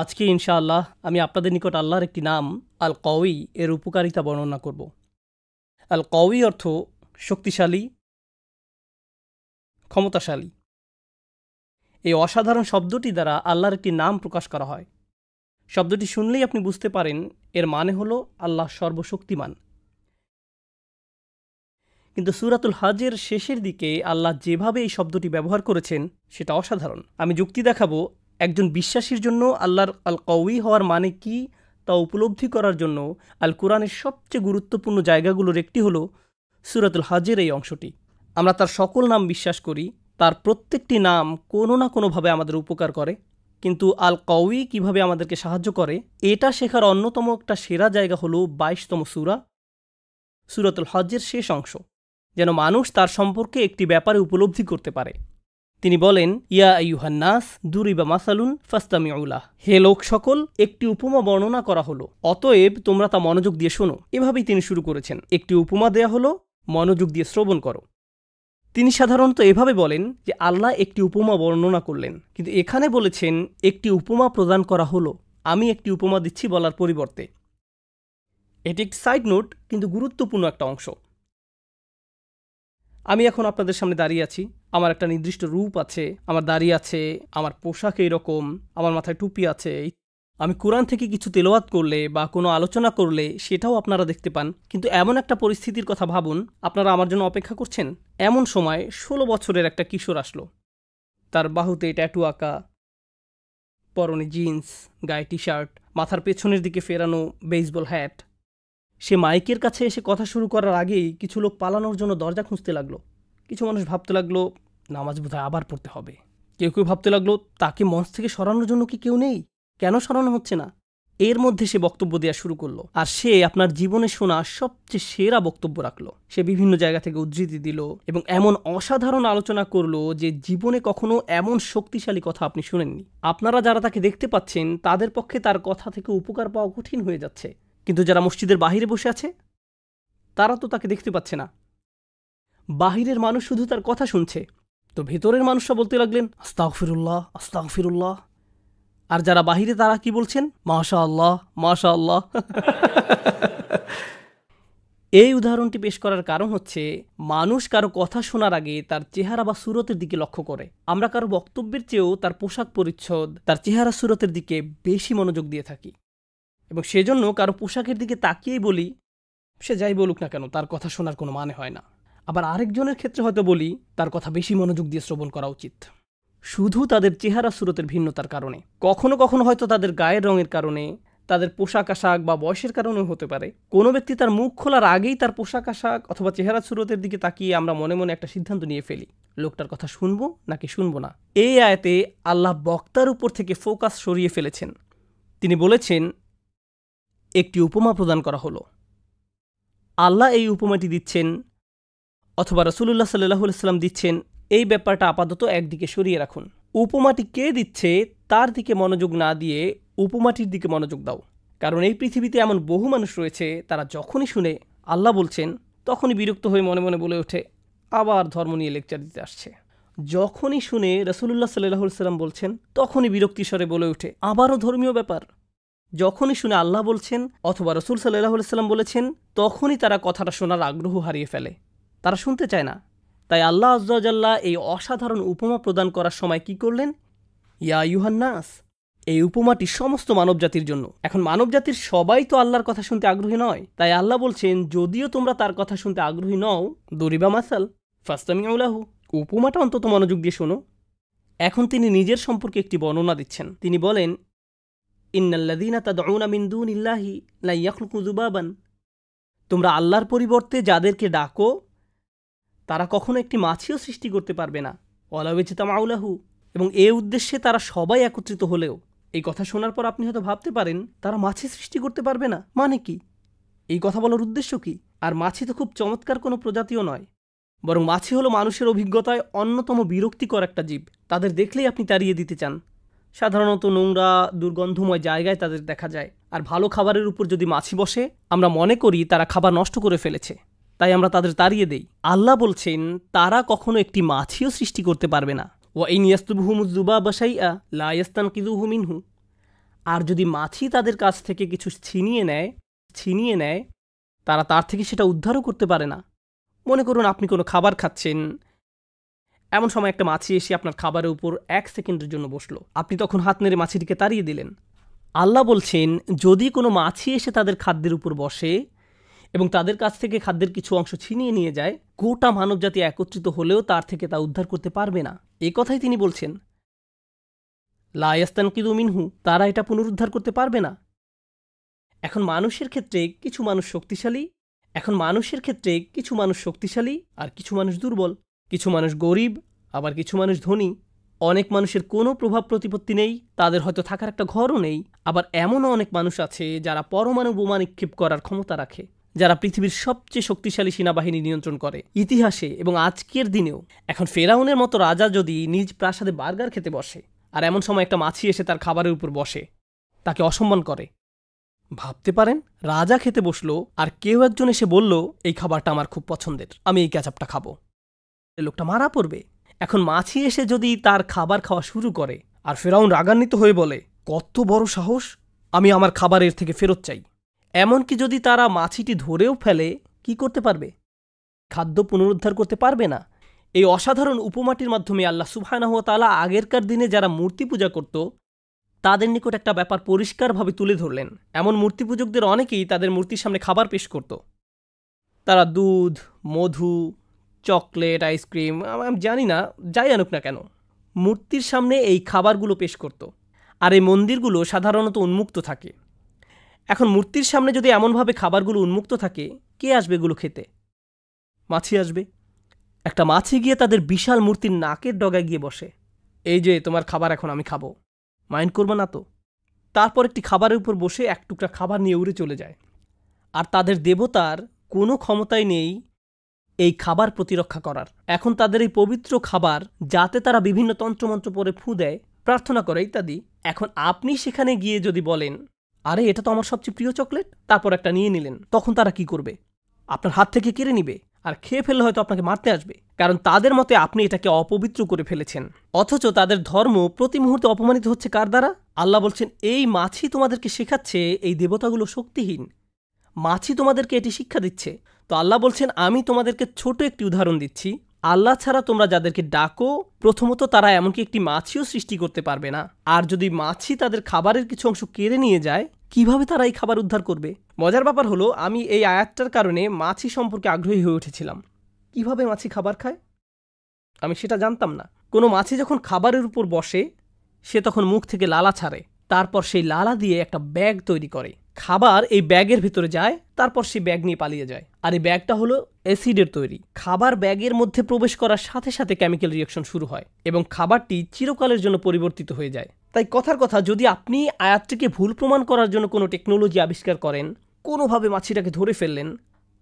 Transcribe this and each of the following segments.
আজকে ইনশাআল্লাহ আমি আপনাদের নিকট আল্লাহর একটি নাম আল কওয়ি এর উপকারিতা বর্ণনা করব। আল কওয়ি অর্থ শক্তিশালী, ক্ষমতাশালী। এই অসাধারণ শব্দটি দ্বারা আল্লাহর একটি নাম প্রকাশ করা হয়। শব্দটি শুনলেই আপনি বুঝতে পারেন এর মানে হলো আল্লাহ সর্বশক্তিমান। কিন্তু সূরাতুল হজের শেষের দিকে আল্লাহ যেভাবে এই শব্দটি ব্যবহার করেছেন সেটা অসাধারণ। আমি যুক্তি দেখাবো একজন বিশ্বাসীর জন্য আল্লাহর আল কওয়ি হওয়ার মানে কি তা উপলব্ধি করার জন্য আল কুরআনের সবচেয়ে গুরুত্বপূর্ণ জায়গাগুলোর একটি হলো সূরাতুল হজের এই অংশটি। আমরা তার সকল নাম বিশ্বাস করি, তার প্রত্যেকটি নাম কোনো না কোনোভাবে আমাদের উপকার করে, কিন্তু আল কওয়ি কীভাবে আমাদেরকে সাহায্য করে এটা শেখার অন্যতম একটা সেরা জায়গা হলো ২২তম সূরাতুল হজের শেষ অংশ, যেন মানুষ তার সম্পর্কে একটি ব্যাপারে উপলব্ধি করতে পারে। তিনি বলেন, ইয়া আইয়ুহান্নাস দুরিবা মাসালুন ফাস্তামিউ লাহ, হে লোক সকল, একটি উপমা বর্ণনা করা হলো, অতএব তোমরা তা মনোযোগ দিয়ে শোনো। এভাবেই তিনি শুরু করেছেন, একটি উপমা দেয়া হলো, মনোযোগ দিয়ে শ্রবণ করো। তিনি সাধারণত এভাবে বলেন যে আল্লাহ একটি উপমা বর্ণনা করলেন, কিন্তু এখানে বলেছেন একটি উপমা প্রদান করা হলো, আমি একটি উপমা দিচ্ছি বলার পরিবর্তে। এটি একটি সাইড নোট, কিন্তু গুরুত্বপূর্ণ একটা অংশ। আমি এখন আপনাদের সামনে দাঁড়িয়ে আছি, আমার একটা নির্দিষ্ট রূপ আছে, আমার দাড়ি আছে, আমার পোশাক এইরকম, আমার মাথায় টুপি আছে। আমি কোরআন থেকে কিছু তেলাওয়াত করলে বা কোনো আলোচনা করলে সেটাও আপনারা দেখতে পান। কিন্তু এমন একটা পরিস্থিতির কথা ভাবুন, আপনারা আমার জন্য অপেক্ষা করছেন। এমন সময় ১৬ বছরের একটা কিশোর আসলো, তার বাহুতে ট্যাটু আঁকা, পরনে জিন্স, গায়ে টি শার্ট, মাথার পেছনের দিকে ফেরানো বেসবল হ্যাট। সে মাইকের কাছে এসে কথা শুরু করার আগেই কিছু লোক পালানোর জন্য দরজা খুঁজতে লাগলো। কিছু মানুষ ভাবতে লাগলো নামাজ বোধহয় আবার পড়তে হবে। কেউ কেউ ভাবতে লাগলো তাকে মঞ্চ থেকে সরানোর জন্য কি কেউ নেই, কেন সরানো হচ্ছে না। এর মধ্যে সে বক্তব্য দেওয়া শুরু করলো, আর সে আপনার জীবনে শোনা সবচেয়ে সেরা বক্তব্য রাখলো। সে বিভিন্ন জায়গা থেকে উদ্ধৃতি দিল এবং এমন অসাধারণ আলোচনা করলো যে জীবনে কখনো এমন শক্তিশালী কথা আপনি শুনেননি। আপনারা যারা তাকে দেখতে পাচ্ছেন তাদের পক্ষে তার কথা থেকে উপকার পাওয়া কঠিন হয়ে যাচ্ছে, কিন্তু যারা মসজিদের বাহিরে বসে আছে তারা তো তাকে দেখতে পাচ্ছে না। বাহিরের মানুষ শুধু তার কথা শুনছে, তো ভেতরের মানুষরা বলতে লাগলেন আস্তাগফিরুল্লাহ, আস্তাগফিরুল্লাহ। আর যারা বাহিরে তারা কি বলছেন? মাশা আল্লাহ, মাশা আল্লাহ। এই উদাহরণটি পেশ করার কারণ হচ্ছে মানুষ কারো কথা শোনার আগে তার চেহারা বা সুরতের দিকে লক্ষ্য করে। আমরা কারো বক্তব্যের চেয়েও তার পোশাক পরিচ্ছদ, তার চেহারা সুরতের দিকে বেশি মনোযোগ দিয়ে থাকি, এবং সেজন্য কারো পোশাকের দিকে তাকিয়েই বলি সে যাই বলুক না কেন তার কথা শোনার কোনো মানে হয় না। আবার আরেকজনের ক্ষেত্রে হয়তো বলি তার কথা বেশি মনোযোগ দিয়ে শ্রবণ করা উচিত, শুধু তাদের চেহারা সুরতের ভিন্নতার কারণে। কখনো কখনো হয়তো তাদের গায়ের রঙের কারণে, তাদের পোশাক আশাক বা বয়সের কারণেও হতে পারে। কোনো ব্যক্তি তার মুখ খোলার আগেই তার পোশাক আশাক অথবা চেহারা সুরতের দিকে তাকিয়ে আমরা মনে মনে একটা সিদ্ধান্ত নিয়ে ফেলি, লোকটার কথা শুনবো নাকি শুনবো না। এই আয়াতে আল্লাহ বক্তার উপর থেকে ফোকাস সরিয়ে ফেলেছেন। তিনি বলেছেন একটি উপমা প্রদান করা হলো। আল্লাহ এই উপমাটি দিচ্ছেন অথবা রাসূলুল্লাহ সাল্লাল্লাহু আলাইহি ওয়াসাল্লাম দিচ্ছেন, এই ব্যাপারটা আপাতত একদিকে সরিয়ে রাখুন। উপমাটি কে দিচ্ছে তার দিকে মনোযোগ না দিয়ে উপমাটির দিকে মনোযোগ দাও। কারণ এই পৃথিবীতে এমন বহু মানুষ রয়েছে তারা যখনই শুনে আল্লাহ বলছেন তখনই বিরক্ত হয়ে মনে মনে বলে ওঠে আবার ধর্ম নিয়ে লেকচার দিতে আসছে। যখনই শুনে রাসূলুল্লাহ সাল্লাল্লাহু আলাইহি ওয়াসাল্লাম বলছেন তখনই বিরক্তিস্বরে বলে ওঠে আবারও ধর্মীয় ব্যাপার। যখনই শুনে আল্লাহ বলছেন অথবা রাসূল সাল্লাল্লাহু আলাইহি ওয়াসাল্লাম বলেছেন তখনই তারা কথাটা শোনার আগ্রহ হারিয়ে ফেলে, তারা শুনতে চায় না। তাই আল্লাহ আযজা ওয়া জাল্লা এই অসাধারণ উপমা প্রদান করার সময় কি করলেন? ইয়া আইয়ুহান্নাস, এই উপমাটি সমস্ত মানবজাতির জন্য। এখন মানবজাতির সবাই তো আল্লাহর কথা শুনতে আগ্রহী নয়, তাই আল্লাহ বলছেন যদিও তোমরা তার কথা শুনতে আগ্রহী নও, দরিবা মাসাল ফাস্তামিউ লাহু, উপমাটা অন্তত মনোযোগ দিয়ে শোনো। এখন তিনি নিজের সম্পর্কে একটি বর্ণনা দিচ্ছেন। তিনি বলেন ইন্নাল্লাযীনা তাদউনা মিন দুনিল্লাহি লা ইয়াখলুকু যুবাবান, তোমরা আল্লাহর পরিবর্তে যাদেরকে ডাকো তারা কখনো একটি মাছিও সৃষ্টি করতে পারবে না। ওয়ালাউ ইজতামাউ লাহু, এবং এই উদ্দেশ্যে তারা সবাই একত্রিত হলেও। এই কথা শোনার পর আপনি হয়তো ভাবতে পারেন তারা মাছি সৃষ্টি করতে পারবে না মানে কি, এই কথা বলার উদ্দেশ্য কি? আর মাছি তো খুব চমৎকার কোনো প্রজাতিও নয়, বরং মাছি হলো মানুষের অভিজ্ঞতায় অন্যতম বিরক্তিকর একটা জীব। তাদের দেখলেই আপনি তাড়িয়ে দিতে চান। সাধারণত নোংরা দুর্গন্ধময় জায়গায় তাদের দেখা যায়, আর ভালো খাবারের উপর যদি মাছি বসে আমরা মনে করি তারা খাবার নষ্ট করে ফেলেছে, তাই আমরা তাদের তাড়িয়ে দেই। আল্লাহ বলছেন তারা কখনো একটি মাছিও সৃষ্টি করতে পারবে না। ওয়া ইন ইয়াসলুবহুমুয যুবাবু শাইআ লা ইস্তানকিযুহু মিনহু, আর যদি মাছি তাদের কাছ থেকে কিছু ছিনিয়ে নেয় তারা তার থেকে সেটা উদ্ধারও করতে পারে না। মনে করুন আপনি কোনো খাবার খাচ্ছেন, এমন সময় একটা মাছি এসে আপনার খাবারের উপর 1 সেকেন্ডের জন্য বসলো। আপনি তখন হাত নেড়ে মাছিটিকে তাড়িয়ে দিলেন। আল্লাহ বলছেন, যদি কোনো মাছি এসে তাদের খাদ্যের উপর বসে এবং তাদের কাছ থেকে খাদ্যের কিছু অংশ ছিনিয়ে নিয়ে যায়, গোটা মানবজাতি একত্রিত হলেও তার থেকে তা উদ্ধার করতে পারবে না। এ কথাই তিনি বলছেন, লা ইয়াস্তানকিযু মিনহু, তারা এটা পুনরুদ্ধার করতে পারবে না। এখন মানুষের ক্ষেত্রে কিছু মানুষ শক্তিশালী আর কিছু মানুষ দুর্বল। কিছু মানুষ গরিব, আবার কিছু মানুষ ধনী। অনেক মানুষের কোনো প্রভাব প্রতিপত্তি নেই, তাদের হয়তো থাকার একটা ঘরও নেই। আবার এমনও অনেক মানুষ আছে যারা পরমাণু বোমা নিক্ষেপ করার ক্ষমতা রাখে, যারা পৃথিবীর সবচেয়ে শক্তিশালী সেনাবাহিনী নিয়ন্ত্রণ করে ইতিহাসে এবং আজকের দিনেও। এখন ফেরাউনের মতো রাজা যদি নিজ প্রাসাদে বার্গার খেতে বসে, আর এমন সময় একটা মাছি এসে তার খাবারের উপর বসে, তাকে অসম্মান করে, ভাবতে পারেন রাজা খেতে বসলো আর কেউ একজন এসে বলল, এই খাবারটা আমার খুব পছন্দের, আমি এই ক্যাচাপটা খাবো, লোকটা মারা পড়বে। এখন মাছি এসে যদি তার খাবার খাওয়া শুরু করে আর ফেরাউন রাগান্বিত হয়ে বলে, কত বড় সাহস, আমি আমার খাবারের থেকে ফেরত চাই, এমনকি যদি তারা মাছিটি ধরেও ফেলে, কি করতে পারবে? খাদ্য পুনরুদ্ধার করতে পারবে না। এই অসাধারণ উপমাটির মাধ্যমে আল্লাহ সুবহানাহু ওয়া তাআলা আগেরকার দিনে যারা মূর্তি পূজা করত তাদের নিকট একটা ব্যাপার পরিষ্কারভাবে তুলে ধরলেন। এমন মূর্তি পূজকদের অনেকেই তাদের মূর্তির সামনে খাবার পেশ করত। তারা দুধ, মধু, চকলেট, আইসক্রিম, আমি জানি না, যাই আনুক না কেন, মূর্তির সামনে এই খাবারগুলো পেশ করত। আর এই মন্দিরগুলো সাধারণত উন্মুক্ত থাকে। এখন মূর্তির সামনে যদি এমনভাবে খাবারগুলো উন্মুক্ত থাকে, কে আসবে এগুলো খেতে? মাছি আসবে। একটা মাছি গিয়ে তাদের বিশাল মূর্তির নাকের ডগায় গিয়ে বসে, এই যে তোমার খাবার, এখন আমি খাবো, মাইন্ড করবে না তো? তারপর একটি খাবারের উপর বসে এক টুকরা খাবার নিয়ে উড়ে চলে যায়। আর তাদের দেবতার কোনো ক্ষমতাই নেই এই খাবার প্রতিরক্ষা করার। এখন তাদের এই পবিত্র খাবার, যাতে তারা বিভিন্ন তন্ত্রমন্ত্র পরে ফু দেয়, প্রার্থনা করে ইত্যাদি। এখন আপনি সেখানে গিয়ে যদি বলেন, আরে এটা তো আমার সবচেয়ে প্রিয় চকলেট, তারপর একটা নিয়ে নিলেন, তখন তারা কি করবে? আপনার হাত থেকে কেড়ে নিবে, আর খেয়ে ফেললে হয়তো আপনাকে মারতে আসবে, কারণ তাদের মতে আপনি এটাকে অপবিত্র করে ফেলেছেন। অথচ তাদের ধর্ম প্রতি মুহূর্তে অপমানিত হচ্ছে কার দ্বারা? আল্লাহ বলছেন, এই মাছি তোমাদেরকে শেখাচ্ছে এই দেবতাগুলো শক্তিহীন। মাছি তোমাদেরকে এটি শিক্ষা দিচ্ছে। তো আল্লাহ বলছেন, আমি তোমাদেরকে ছোট একটি উদাহরণ দিচ্ছি। আল্লাহ ছাড়া তোমরা যাদেরকে ডাকো, প্রথমত তারা এমনকি একটি মাছিও সৃষ্টি করতে পারবে না। আর যদি মাছি তাদের খাবারের কিছু অংশ কেড়ে নিয়ে যায়, কিভাবে তারা এই খাবার উদ্ধার করবে? মজার ব্যাপার হলো, আমি এই আয়াতটার কারণে মাছি সম্পর্কে আগ্রহী হয়ে উঠেছিলাম। কিভাবে মাছি খাবার খায় আমি সেটা জানতাম না। কোনো মাছি যখন খাবারের উপর বসে, সে তখন মুখ থেকে লালা ছাড়ে, তারপর সেই লালা দিয়ে একটা ব্যাগ তৈরি করে। খাবার এই ব্যাগের ভিতরে যায়, তারপর সেই ব্যাগ নিয়ে পালিয়ে যায়। আর এই ব্যাগটা হলো অ্যাসিডের তৈরি। খাবার ব্যাগের মধ্যে প্রবেশ করার সাথে সাথে কেমিক্যাল রিঅ্যাকশন শুরু হয় এবং খাবারটি চিরকালের জন্য পরিবর্তিত হয়ে যায়। তাই কথার কথা, যদি আপনি আয়াতটিকে ভুল প্রমাণ করার জন্য কোনো টেকনোলজি আবিষ্কার করেন, কোনোভাবে মাছিটাকে ধরে ফেললেন,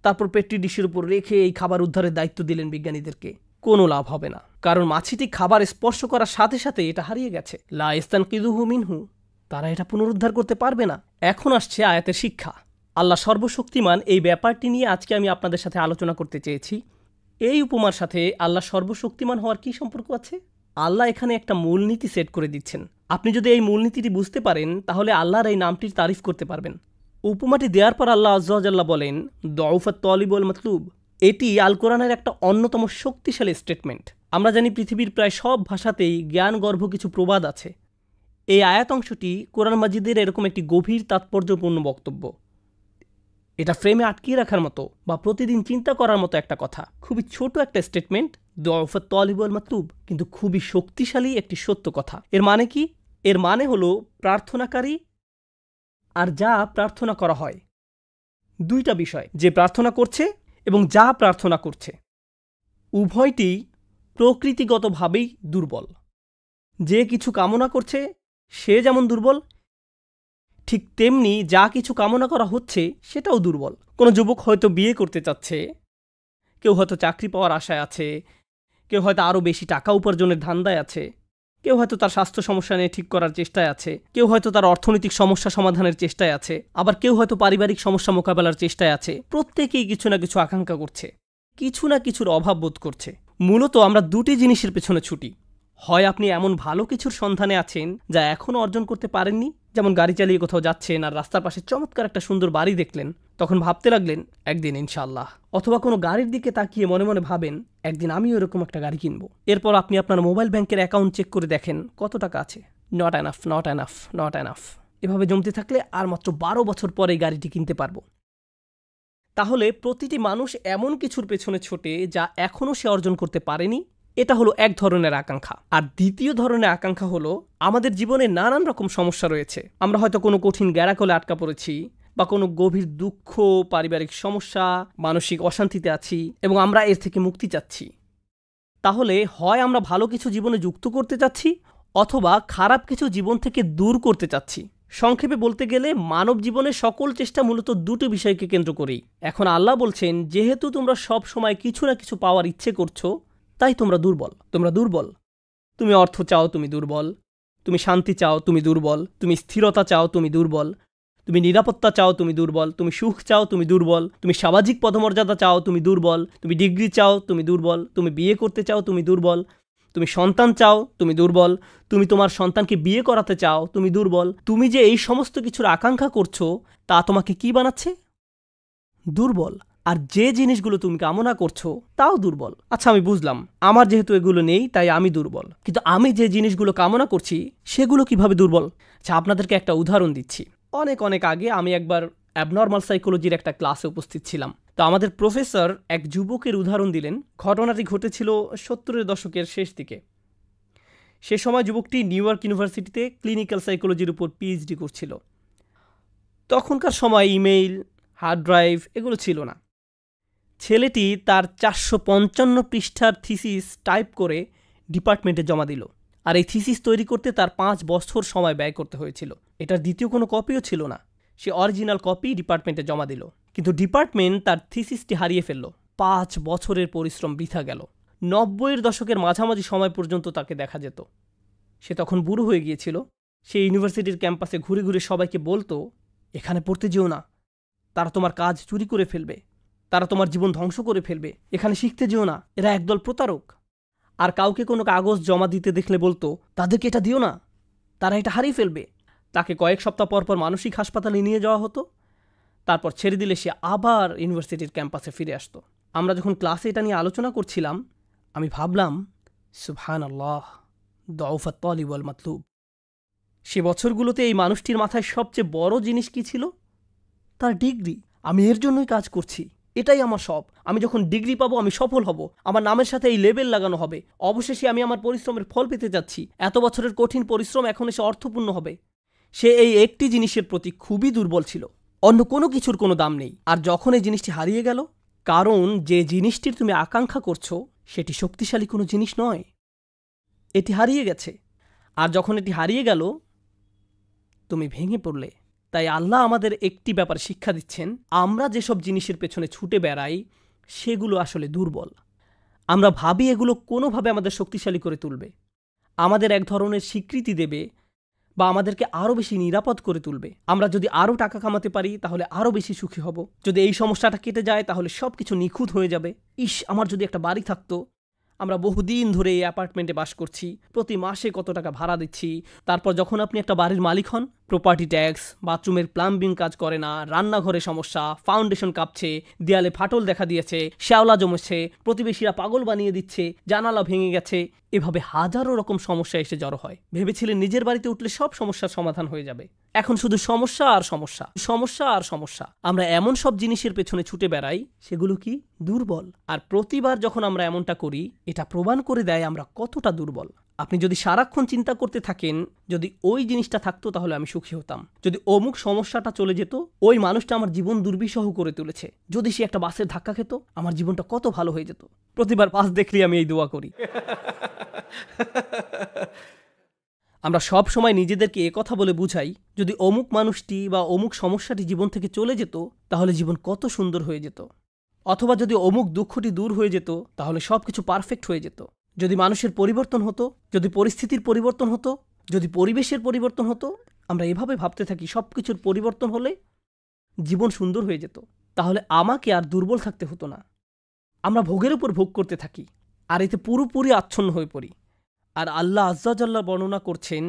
তারপর পেট্রি ডিশের উপর রেখে এই খাবার উদ্ধারের দায়িত্ব দিলেন বিজ্ঞানীদেরকে, কোনো লাভ হবে না। কারণ মাছিটি খাবার স্পর্শ করার সাথে সাথে এটা হারিয়ে গেছে। লা ইস্তানকিযুহু মিনহু, তারা এটা পুনরুদ্ধার করতে পারবে না। এখন আসছে আয়াতের শিক্ষা। আল্লাহ সর্বশক্তিমান, এই ব্যাপারটি নিয়ে আজকে আমি আপনাদের সাথে আলোচনা করতে চেয়েছি। এই উপমার সাথে আল্লাহ সর্বশক্তিমান হওয়ার কি সম্পর্ক আছে? আল্লাহ এখানে একটা মূলনীতি সেট করে দিচ্ছেন। আপনি যদি এই মূলনীতিটি বুঝতে পারেন, তাহলে আল্লাহর এই নামটির তারিফ করতে পারবেন। উপমাটি দেওয়ার পর আল্লাহ আযজা ওয়া জাল্লা বলেন, দুআফাত তালিব ওয়াল মাতলুব। এটি আল কোরআনের একটা অন্যতম শক্তিশালী স্টেটমেন্ট। আমরা জানি পৃথিবীর প্রায় সব ভাষাতেই জ্ঞানগর্ভ কিছু প্রবাদ আছে। এই আয়াত অংশটি কোরআন মাজিদের এরকম একটি গভীর তাৎপর্যপূর্ণ বক্তব্য। এটা ফ্রেমে আটকিয়ে রাখার মতো বা প্রতিদিন চিন্তা করার মতো একটা কথা। খুবই ছোট একটা স্টেটমেন্ট, দুআফাত তালিব ওয়াল মাতলুব, কিন্তু খুবই শক্তিশালী একটি সত্য কথা। এর মানে কি? এর মানে হলো প্রার্থনাকারী আর যা প্রার্থনা করা হয়, দুইটা বিষয়, যে প্রার্থনা করছে এবং যা প্রার্থনা করছে, উভয়টি প্রকৃতিগতভাবেই দুর্বল। যে কিছু কামনা করছে সে যেমন দুর্বল, ঠিক তেমনি যা কিছু কামনা করা হচ্ছে সেটাও দুর্বল। কোনো যুবক হয়তো বিয়ে করতে চাচ্ছে, কেউ হয়তো চাকরি পাওয়ার আশায় আছে, কেউ হয়তো আরও বেশি টাকা উপার্জনের ধান্দায় আছে, কেউ হয়তো তার স্বাস্থ্য সমস্যা নিয়ে ঠিক করার চেষ্টায় আছে, কেউ হয়তো তার অর্থনৈতিক সমস্যা সমাধানের চেষ্টায় আছে, আবার কেউ হয়তো পারিবারিক সমস্যা মোকাবেলার চেষ্টায় আছে। প্রত্যেকেই কিছু না কিছু আকাঙ্ক্ষা করছে, কিছু না কিছুর অভাব বোধ করছে। মূলত আমরা দুটি জিনিসের পেছনে ছুটি। হয় আপনি এমন ভালো কিছুর সন্ধানে আছেন যা এখনও অর্জন করতে পারেননি, যেমন গাড়ি চালিয়ে কোথাও যাচ্ছেন আর রাস্তার পাশে চমৎকার একটা সুন্দর বাড়ি দেখলেন, তখন ভাবতে লাগলেন একদিন ইনশাআল্লাহ। অথবা কোনো গাড়ির দিকে তাকিয়ে মনে মনে ভাবেন একদিন আমিও এরকম একটা গাড়ি কিনবো। এরপর আপনি আপনার মোবাইল ব্যাংকের অ্যাকাউন্ট চেক করে দেখেন কত টাকা আছে। Not enough, not enough, not enough. এভাবে জমতে থাকলে আর মাত্র 12 বছর পরে এই গাড়িটি কিনতে পারবো। তাহলে প্রতিটি মানুষ এমন কিছুর পেছনে ছোটে যা এখনও সে অর্জন করতে পারেনি। এটা হলো এক ধরনের আকাঙ্ক্ষা। আর দ্বিতীয় ধরনের আকাঙ্ক্ষা হলো আমাদের জীবনে নানান রকম সমস্যা রয়েছে। আমরা হয়তো কোনো কঠিন গ্যারাকলে আটকা পড়েছি, বা কোনো গভীর দুঃখ, পারিবারিক সমস্যা, মানসিক অশান্তিতে আছি এবং আমরা এর থেকে মুক্তি চাচ্ছি। তাহলে হয় আমরা ভালো কিছু জীবনে যুক্ত করতে চাচ্ছি, অথবা খারাপ কিছু জীবন থেকে দূর করতে চাচ্ছি। সংক্ষেপে বলতে গেলে মানব জীবনের সকল চেষ্টা মূলত দুটো বিষয়কে কেন্দ্র করেই। এখন আল্লাহ বলছেন, যেহেতু তোমরা সব সময় কিছু না কিছু পাওয়ার ইচ্ছে করছো, তাই তোমরা দুর্বল। তোমরা দুর্বল। তুমি অর্থ চাও, তুমি দুর্বল। তুমি শান্তি চাও, তুমি দুর্বল। তুমি স্থিরতা চাও, তুমি দুর্বল। তুমি নিরাপত্তা চাও, তুমি দুর্বল। তুমি সুখ চাও, তুমি দুর্বল। তুমি সামাজিক পদমর্যাদা চাও, তুমি দুর্বল। তুমি ডিগ্রি চাও, তুমি দুর্বল। তুমি বিয়ে করতে চাও, তুমি দুর্বল। তুমি সন্তান চাও, তুমি দুর্বল। তুমি তোমার সন্তানকে বিয়ে করাতে চাও, তুমি দুর্বল। তুমি যে এই সমস্ত কিছুর আকাঙ্ক্ষা করছো, তা তোমাকে কি বানাচ্ছে? দুর্বল। আর যে জিনিসগুলো তুমি কামনা করছো তাও দুর্বল। আচ্ছা, আমি বুঝলাম, আমার যেহেতু এগুলো নেই তাই আমি দুর্বল। কিন্তু আমি যে জিনিসগুলো কামনা করছি সেগুলো কিভাবে দুর্বল? আচ্ছা, আপনাদেরকে একটা উদাহরণ দিচ্ছি। অনেক অনেক আগে আমি একবার অ্যাবনর্মাল সাইকোলজির একটা ক্লাসে উপস্থিত ছিলাম। তো আমাদের প্রফেসর এক যুবকের উদাহরণ দিলেন। ঘটনাটি ঘটেছিল 70-এর দশকের শেষ দিকে। সে সময় যুবকটি নিউ ইয়র্ক ইউনিভার্সিটিতে ক্লিনিক্যাল সাইকোলজির উপর পিএইচডি করছিল। তখনকার সময় ইমেইল, হার্ড ড্রাইভ এগুলো ছিল না। ছেলেটি তার 455 পৃষ্ঠার থিসিস টাইপ করে ডিপার্টমেন্টে জমা দিল। আর এই থিসিস তৈরি করতে তার 5 বছর সময় ব্যয় করতে হয়েছিল। এটার দ্বিতীয় কোনো কপিও ছিল না। সে অরিজিনাল কপি ডিপার্টমেন্টে জমা দিল, কিন্তু ডিপার্টমেন্ট তার থিসিসটি হারিয়ে ফেলল। 5 বছরের পরিশ্রম বৃথা গেল। 90-এর দশকের মাঝামাঝি সময় পর্যন্ত তাকে দেখা যেত। সে তখন বুড়ো হয়ে গিয়েছিল। সে ইউনিভার্সিটির ক্যাম্পাসে ঘুরে ঘুরে সবাইকে বলতো, এখানে পড়তে যেও না, তারা তোমার কাজ চুরি করে ফেলবে, তারা তোমার জীবন ধ্বংস করে ফেলবে। এখানে শিখতে যেও না, এরা একদল প্রতারক। আর কাউকে কোনো কাগজ জমা দিতে দেখলে বলতো, তাদেরকে এটা দিও না, তারা এটা হারিয়ে ফেলবে। তাকে কয়েক সপ্তাহ পর পর মানসিক হাসপাতালে নিয়ে যাওয়া হতো। তারপর ছেড়ে দিলে সে আবার ইউনিভার্সিটির ক্যাম্পাসে ফিরে আসতো। আমরা যখন ক্লাসে এটা নিয়ে আলোচনা করছিলাম, আমি ভাবলাম, সুবহানাল্লাহ, দউফাত তালিব ওয়াল মাতলুব। সে বছরগুলোতে এই মানুষটির মাথায় সবচেয়ে বড় জিনিস কি ছিল? তার ডিগ্রি। আমি এর জন্যই কাজ করছি, এটাই আমার সব। আমি যখন ডিগ্রি পাবো আমি সফল হব, আমার নামের সাথে এই লেবেল লাগানো হবে, অবশেষে আমি আমার পরিশ্রমের ফল পেতে যাচ্ছি। এত বছরের কঠিন পরিশ্রম এখন এসে অর্থপূর্ণ হবে। সে এই একটি জিনিসের প্রতি খুবই দুর্বল ছিল। অন্য কোনো কিছুর কোনো দাম নেই। আর যখন এই জিনিসটি হারিয়ে গেল, কারণ যে জিনিসটির তুমি আকাঙ্ক্ষা করছো সেটি শক্তিশালী কোনো জিনিস নয়, এটি হারিয়ে গেছে। আর যখন এটি হারিয়ে গেল, তুমি ভেঙে পড়লে। তাই আল্লাহ আমাদের একটি ব্যাপার শিক্ষা দিচ্ছেন, আমরা যেসব জিনিসের পেছনে ছুটে বেড়াই সেগুলো আসলে দুর্বল। আমরা ভাবি এগুলো কোনোভাবে আমাদের শক্তিশালী করে তুলবে, আমাদের এক ধরনের স্বীকৃতি দেবে, বা আমাদেরকে আরও বেশি নিরাপদ করে তুলবে। আমরা যদি আরও টাকা কামাতে পারি তাহলে আরও বেশি সুখী হব। যদি এই সমস্যাটা কেটে যায় তাহলে সব কিছু নিখুঁত হয়ে যাবে। ইস, আমার যদি একটা বাড়ি থাকতো। আমরা বহুদিন ধরে এই অ্যাপার্টমেন্টে বাস করছি, প্রতি মাসে কত টাকা ভাড়া দিচ্ছি। তারপর যখন আপনি একটা বাড়ির মালিক হন, প্রপার্টি ট্যাক্স, বাথরুমের প্লাম্বিং কাজ করে না, রান্নাঘরে সমস্যা, ফাউন্ডেশন কাঁপছে, দেয়ালে ফাটল দেখা দিয়েছে, শ্যাওলা জমেছে, প্রতিবেশীরা পাগল বানিয়ে দিচ্ছে, জানালা ভেঙে গেছে, এভাবে হাজারো রকম সমস্যা এসে জড়ো হয়। ভেবেছিলেন নিজের বাড়িতে উঠলে সব সমস্যার সমাধান হয়ে যাবে। এখন শুধু সমস্যা আর সমস্যা, সমস্যা আর সমস্যা। আমরা এমন সব জিনিসের পেছনে ছুটে বেড়াই, সেগুলো কি? দুর্বল। আর প্রতিবার যখন আমরা এমনটা করি, এটা প্রমাণ করে দেয় আমরা কতটা দুর্বল। আপনি যদি সারাক্ষণ চিন্তা করতে থাকেন, যদি ওই জিনিসটা থাকতো তাহলে আমি সুখী হতাম, যদি অমুক সমস্যাটা চলে যেত, ওই মানুষটা আমার জীবন দুর্বিষহ করে তুলেছে, যদি সে একটা বাসের ধাক্কা খেত, আমার জীবনটা কত ভালো হয়ে যেত। প্রতিবার বাস দেখলেই আমি এই দোয়া করি। আমরা সব সময় নিজেদেরকে একথা বলে বুঝাই, যদি অমুক মানুষটি বা অমুক সমস্যাটি জীবন থেকে চলে যেত তাহলে জীবন কত সুন্দর হয়ে যেত। অথবা যদি অমুক দুঃখটি দূর হয়ে যেত তাহলে সব কিছু পারফেক্ট হয়ে যেত। যদি মানুষের পরিবর্তন হতো, যদি পরিস্থিতির পরিবর্তন হতো, যদি পরিবেশের পরিবর্তন হতো, আমরা এভাবে ভাবতে থাকি সব কিছুর পরিবর্তন হলে জীবন সুন্দর হয়ে যেত। তাহলে আমাকে আর দুর্বল থাকতে হতো না। আমরা ভোগের উপর ভোগ করতে থাকি আর এতে পুরোপুরি আচ্ছন্ন হয়ে পড়ি। আর আল্লাহ আজ্জা জাল্লা বর্ণনা করছেন,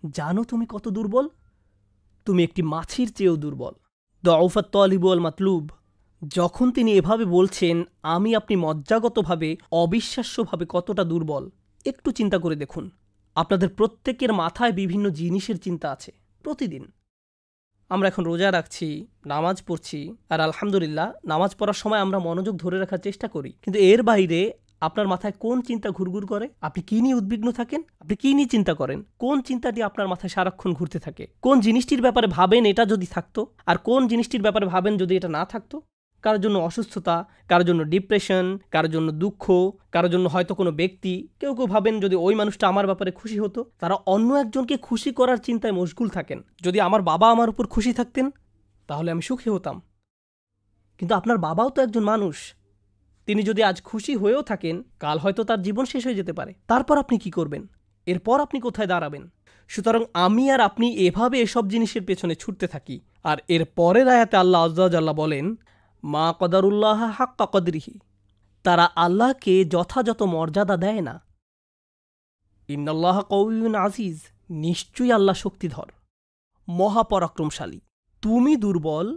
জানো তুমি কত দুর্বল? তুমি একটি মাছির চেয়েও দুর্বল। দউফাত তালিব ওয়াল মাতলুব। যখন তিনি এভাবে বলছেন, আমি আপনি মজ্জাগতভাবে অবিশ্বাস্যভাবে কতটা দুর্বল, একটু চিন্তা করে দেখুন। আপনাদের প্রত্যেকের মাথায় বিভিন্ন জিনিসের চিন্তা আছে প্রতিদিন। আমরা এখন রোজা রাখছি, নামাজ পড়ছি, আর আলহামদুলিল্লাহ নামাজ পড়ার সময় আমরা মনোযোগ ধরে রাখার চেষ্টা করি, কিন্তু এর বাইরে আপনার মাথায় কোন চিন্তা ঘুরঘুর করে? আপনি কি নিয়ে উদ্বিগ্ন থাকেন? আপনি কি নিয়ে চিন্তা করেন? কোন চিন্তাটি আপনার মাথায় সারাক্ষণ ঘুরতে থাকে? কোন জিনিসটির ব্যাপারে ভাবেন এটা যদি থাকতো, আর কোন জিনিসটির ব্যাপারে ভাবেন যদি এটা না থাকতো? কারোর জন্য অসুস্থতা, কারোর জন্য ডিপ্রেশন, কারোর জন্য দুঃখ, কারোর জন্য হয়তো কোনো ব্যক্তি। কেউ কেউ ভাবেন যদি ওই মানুষটা আমার ব্যাপারে খুশি হতো। তারা অন্য একজনকে খুশি করার চিন্তায় মশগুল থাকেন। যদি আমার বাবা আমার উপর খুশি থাকতেন তাহলে আমি সুখী হতাম। কিন্তু আপনার বাবাও তো একজন মানুষ। তিনি যদি আজ খুশি হয়েও থাকেন, কাল হয়তো তার জীবন শেষ হয়ে যেতে পারে। তারপর আপনি কি করবেন? এরপর আপনি কোথায় দাঁড়াবেন? সুতরাং আমি আর আপনি এভাবে এসব জিনিসের পেছনে ছুটতে থাকি। আর এর পরের আয়াতে আল্লাহ আজ্জা ওয়া জাল্লা বলেন, মা কদারুল্লাহ হাক্কা কদরিহি। তারা আল্লাহকে যথাযথ মর্যাদা দেয় না। ইন্নাল্লাহ কওয়িয়্যুন আজিজ। নিশ্চয়ই আল্লাহ শক্তিধর, মহাপরাক্রমশালী। তুমি দুর্বল,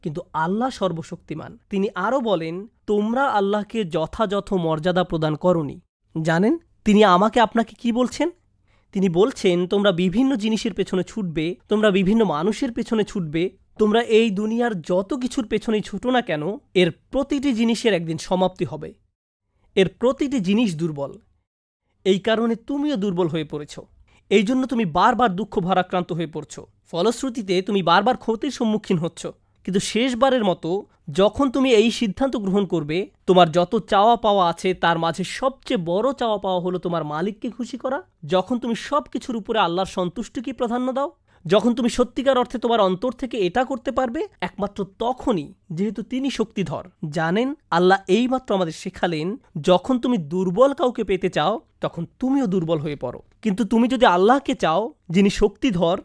কিন্তু আল্লাহ সর্বশক্তিমান। তিনি আরও বলেন, তোমরা আল্লাহকে যথাযথ মর্যাদা প্রদান করনি। জানেন তিনি আমাকে আপনাকে কি বলছেন? তিনি বলছেন, তোমরা বিভিন্ন জিনিসের পেছনে ছুটবে, তোমরা বিভিন্ন মানুষের পেছনে ছুটবে, তোমরা এই দুনিয়ার যত কিছুর পেছনেই ছুটো না কেন, এর প্রতিটি জিনিসের একদিন সমাপ্তি হবে। এর প্রতিটি জিনিস দুর্বল। এই কারণে তুমিও দুর্বল হয়ে পড়েছ। এই জন্য তুমি বারবার দুঃখ ভারাক্রান্ত হয়ে পড়ছ। ফলশ্রুতিতে তুমি বারবার ক্ষতির সম্মুখীন হচ্ছ। কিন্তু শেষবারের মতো যখন তুমি এই সিদ্ধান্ত গ্রহণ করবে, তোমার যত চাওয়া পাওয়া আছে তার মাঝে সবচেয়ে বড় চাওয়া পাওয়া হলো তোমার মালিককে খুশি করা, যখন তুমি সব কিছুর উপরে আল্লাহর সন্তুষ্টিকে প্রাধান্য দাও, যখন তুমি সত্যিকার অর্থে তোমার অন্তর থেকে এটা করতে পারবে, একমাত্র তখনই, যেহেতু তিনি শক্তিধর। জানেন আল্লাহ এইমাত্র আমাদের শেখালেন, যখন তুমি দুর্বল কাউকে পেতে চাও তখন তুমিও দুর্বল হয়ে পড়ো। কিন্তু তুমি যদি আল্লাহকে চাও, যিনি শক্তিধর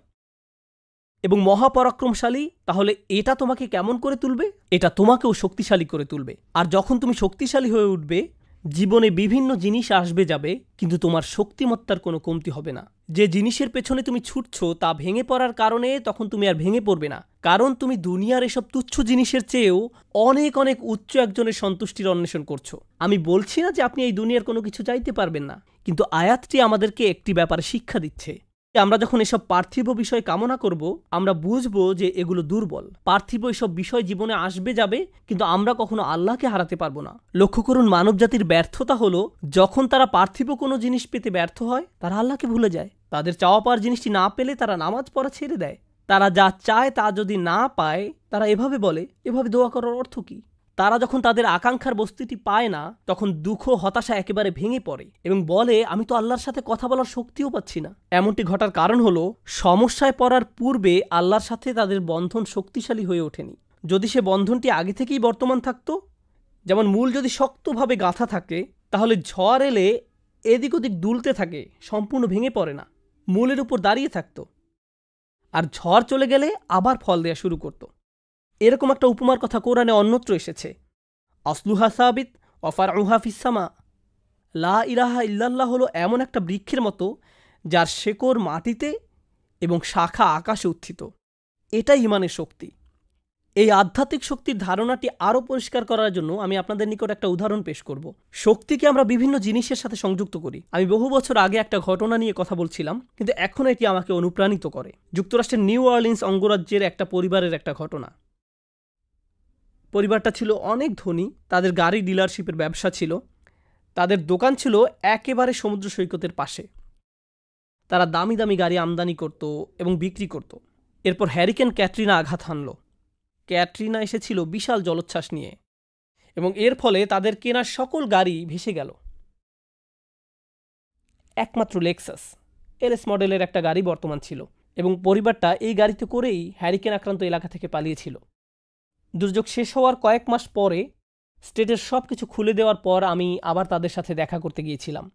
এবং মহাপরাক্রমশালী, তাহলে এটা তোমাকে কেমন করে তুলবে? এটা তোমাকেও শক্তিশালী করে তুলবে। আর যখন তুমি শক্তিশালী হয়ে উঠবে, জীবনে বিভিন্ন জিনিস আসবে যাবে, কিন্তু তোমার শক্তিমত্তার কোনো কমতি হবে না। যে জিনিসের পেছনে তুমি ছুটছ তা ভেঙে পড়ার কারণে তখন তুমি আর ভেঙে পড়বে না, কারণ তুমি দুনিয়ার এসব তুচ্ছ জিনিসের চেয়েও অনেক অনেক উচ্চ একজনের সন্তুষ্টির অন্বেষণ করছো। আমি বলছি না যে আপনি এই দুনিয়ার কোনো কিছু চাইতে পারবেন না, কিন্তু আয়াতটি আমাদেরকে একটি ব্যাপারে শিক্ষা দিচ্ছে। আমরা যখন এসব পার্থিব বিষয় কামনা করব, আমরা বুঝবো যে এগুলো দুর্বল। পার্থিব এসব বিষয় জীবনে আসবে যাবে, কিন্তু আমরা কখনো আল্লাহকে হারাতে পারবো না। লক্ষ্য করুন, মানবজাতির ব্যর্থতা হলো যখন তারা পার্থিব কোনো জিনিস পেতে ব্যর্থ হয়, তারা আল্লাহকে ভুলে যায়। তাদের চাওয়া পাওয়ার জিনিসটি না পেলে তারা নামাজ পড়া ছেড়ে দেয়। তারা যা চায় তা যদি না পায়, তারা এভাবে বলে, এভাবে দোয়া করার অর্থ কি? তারা যখন তাদের আকাঙ্ক্ষার বস্তুটি পায় না, তখন দুঃখ হতাশা একেবারে ভেঙে পড়ে এবং বলে, আমি তো আল্লাহর সাথে কথা বলার শক্তিও পাচ্ছি না। এমনটি ঘটার কারণ হলো, সমস্যায় পড়ার পূর্বে আল্লাহর সাথে তাদের বন্ধন শক্তিশালী হয়ে ওঠেনি। যদি সে বন্ধনটি আগে থেকেই বর্তমান থাকতো, যেমন মূল যদি শক্তভাবে গাঁথা থাকে, তাহলে ঝড় এলে এদিক ওদিক দুলতে থাকে, সম্পূর্ণ ভেঙে পড়ে না, মূলের উপর দাঁড়িয়ে থাকতো। আর ঝড় চলে গেলে আবার ফল দেয়া শুরু করত। এরকম একটা উপমার কথা কোরআনে অন্যত্র এসেছে, আসলুহা সাবিত ওয়া ফারউহা ফিস সামা। লা ইলাহা ইল্লাল্লাহ হলো এমন একটা বৃক্ষের মতো যার শেকড় মাটিতে এবং শাখা আকাশে উত্থিত। এটাই ঈমানের শক্তি। এই আধ্যাত্মিক শক্তির ধারণাটি আরও পরিষ্কার করার জন্য আমি আপনাদের নিকট একটা উদাহরণ পেশ করব। শক্তিকে আমরা বিভিন্ন জিনিসের সাথে সংযুক্ত করি। আমি বহু বছর আগে একটা ঘটনা নিয়ে কথা বলছিলাম, কিন্তু এখন এটি আমাকে অনুপ্রাণিত করে। যুক্তরাষ্ট্রের নিউ অরলিন্স অঙ্গরাজ্যের একটা পরিবারের একটা ঘটনা। পরিবারটা ছিল অনেক ধনী, তাদের গাড়ি ডিলারশিপের ব্যবসা ছিল, তাদের দোকান ছিল একেবারে সমুদ্র সৈকতের পাশে। তারা দামি দামি গাড়ি আমদানি করত এবং বিক্রি করত। এরপর হ্যারিকেন ক্যাটরিনা আঘাত হানল। ক্যাটরিনা এসেছিল বিশাল জলোচ্ছ্বাস নিয়ে এবং এর ফলে তাদের কেনা সকল গাড়ি ভেসে গেল। একমাত্র লেক্সাস এলএস মডেলের একটা গাড়ি বর্তমান ছিল এবং পরিবারটা এই গাড়িতে করেই হ্যারিকেন আক্রান্ত এলাকা থেকে পালিয়েছিল। দুর্যোগ শেষ হওয়ার কয়েক মাস পরে, স্টেটের সব কিছু খুলে দেওয়ার পর আমি আবার তাদের সাথে দেখা করতে গিয়েছিলাম।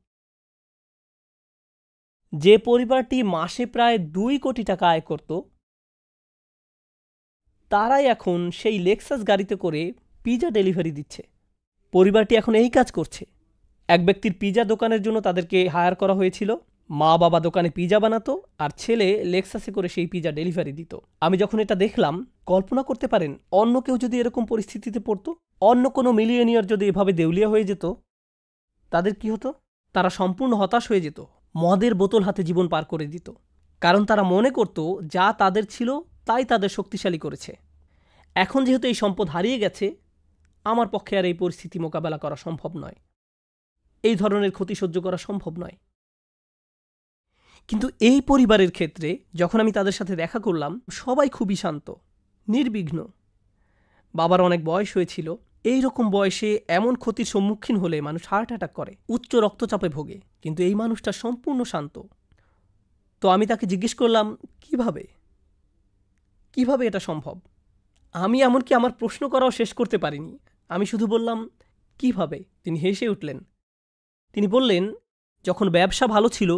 যে পরিবারটি মাসে প্রায় 2 কোটি টাকা আয় করত, তারাই এখন সেই লেক্সাস গাড়িতে করে পিজা ডেলিভারি দিচ্ছে। পরিবারটি এখন এই কাজ করছে। এক ব্যক্তির পিজা দোকানের জন্য তাদেরকে হায়ার করা হয়েছিল। মা বাবা দোকানে পিজা বানাতো আর ছেলে লেক্সাসে করে সেই পিজা ডেলিভারি দিত। আমি যখন এটা দেখলাম, কল্পনা করতে পারেন অন্য কেউ যদি এরকম পরিস্থিতিতে পড়তো, অন্য কোনো মিলিয়নিয়ার যদি এভাবে দেউলিয়া হয়ে যেত, তাদের কি হতো? তারা সম্পূর্ণ হতাশ হয়ে যেত, মদের বোতল হাতে জীবন পার করে দিত। কারণ তারা মনে করত যা তাদের ছিল তাই তাদের শক্তিশালী করেছে। এখন যেহেতু এই সম্পদ হারিয়ে গেছে, আমার পক্ষে আর এই পরিস্থিতি মোকাবেলা করা সম্ভব নয়, এই ধরনের ক্ষতি সহ্য করা সম্ভব নয়। কিন্তু এই পরিবারের ক্ষেত্রে যখন আমি তাদের সাথে দেখা করলাম, সবাই খুবই শান্ত, নির্বিঘ্ন। বাবার অনেক বয়স হয়েছিল। এই রকম বয়সে এমন ক্ষতির সম্মুখীন হলে মানুষ হার্ট অ্যাটাক করে, উচ্চ রক্তচাপে ভোগে, কিন্তু এই মানুষটা সম্পূর্ণ শান্ত। তো আমি তাকে জিজ্ঞেস করলাম, কিভাবে এটা সম্ভব? আমি এমনকি আমার প্রশ্ন করাও শেষ করতে পারিনি। আমি শুধু বললাম, কিভাবে? তিনি হেসে উঠলেন। তিনি বললেন, যখন ব্যবসা ভালো ছিল,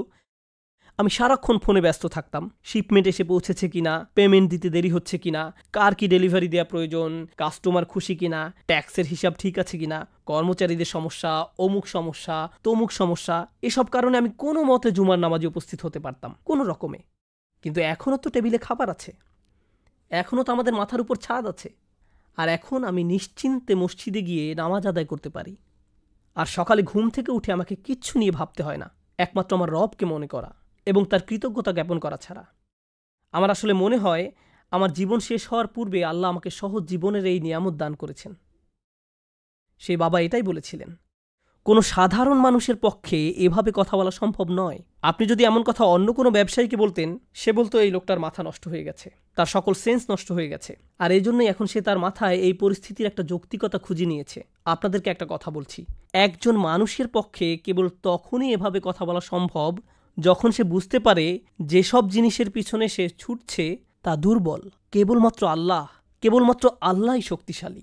আমি সারাক্ষণ ফোনে ব্যস্ত থাকতাম। শিপমেন্ট এসে পৌঁছেছে কিনা, পেমেন্ট দিতে দেরি হচ্ছে কিনা, কার কি ডেলিভারি দেওয়া প্রয়োজন, কাস্টমার খুশি কিনা, ট্যাক্সের হিসাব ঠিক আছে কিনা, কর্মচারীদের সমস্যা, অমুক সমস্যা, তমুক সমস্যা, এসব কারণে আমি কোনো মতে জুমার নামাজে উপস্থিত হতে পারতাম, কোনো রকমে। কিন্তু এখনও তো টেবিলে খাবার আছে, এখনও তো আমাদের মাথার উপর ছাদ আছে, আর এখন আমি নিশ্চিন্তে মসজিদে গিয়ে নামাজ আদায় করতে পারি। আর সকালে ঘুম থেকে উঠে আমাকে কিচ্ছু নিয়ে ভাবতে হয় না, একমাত্র আমার রবকে মনে করা এবং তার কৃতজ্ঞতা জ্ঞাপন করা ছাড়া। আমার আসলে মনে হয় আমার জীবন শেষ হওয়ার পূর্বে আল্লাহ আমাকে সহজ জীবনের এই নিয়ামত দান করেছেন। সেই বাবা এটাই বলেছিলেন। কোনো সাধারণ মানুষের পক্ষে এভাবে কথা বলা সম্ভব নয়। আপনি যদি এমন কথা অন্য কোনো ব্যবসায়ীকে বলতেন, সে বলতো এই লোকটার মাথা নষ্ট হয়ে গেছে, তার সকল সেন্স নষ্ট হয়ে গেছে। আর এই জন্যই এখন সে তার মাথায় এই পরিস্থিতির একটা যৌক্তিকতা খুঁজে নিয়েছে। আপনাদেরকে একটা কথা বলছি, একজন মানুষের পক্ষে কেবল তখনই এভাবে কথা বলা সম্ভব যখন সে বুঝতে পারে যেসব জিনিসের পিছনে সে ছুটছে তা দুর্বল। কেবলমাত্র আল্লাহই শক্তিশালী।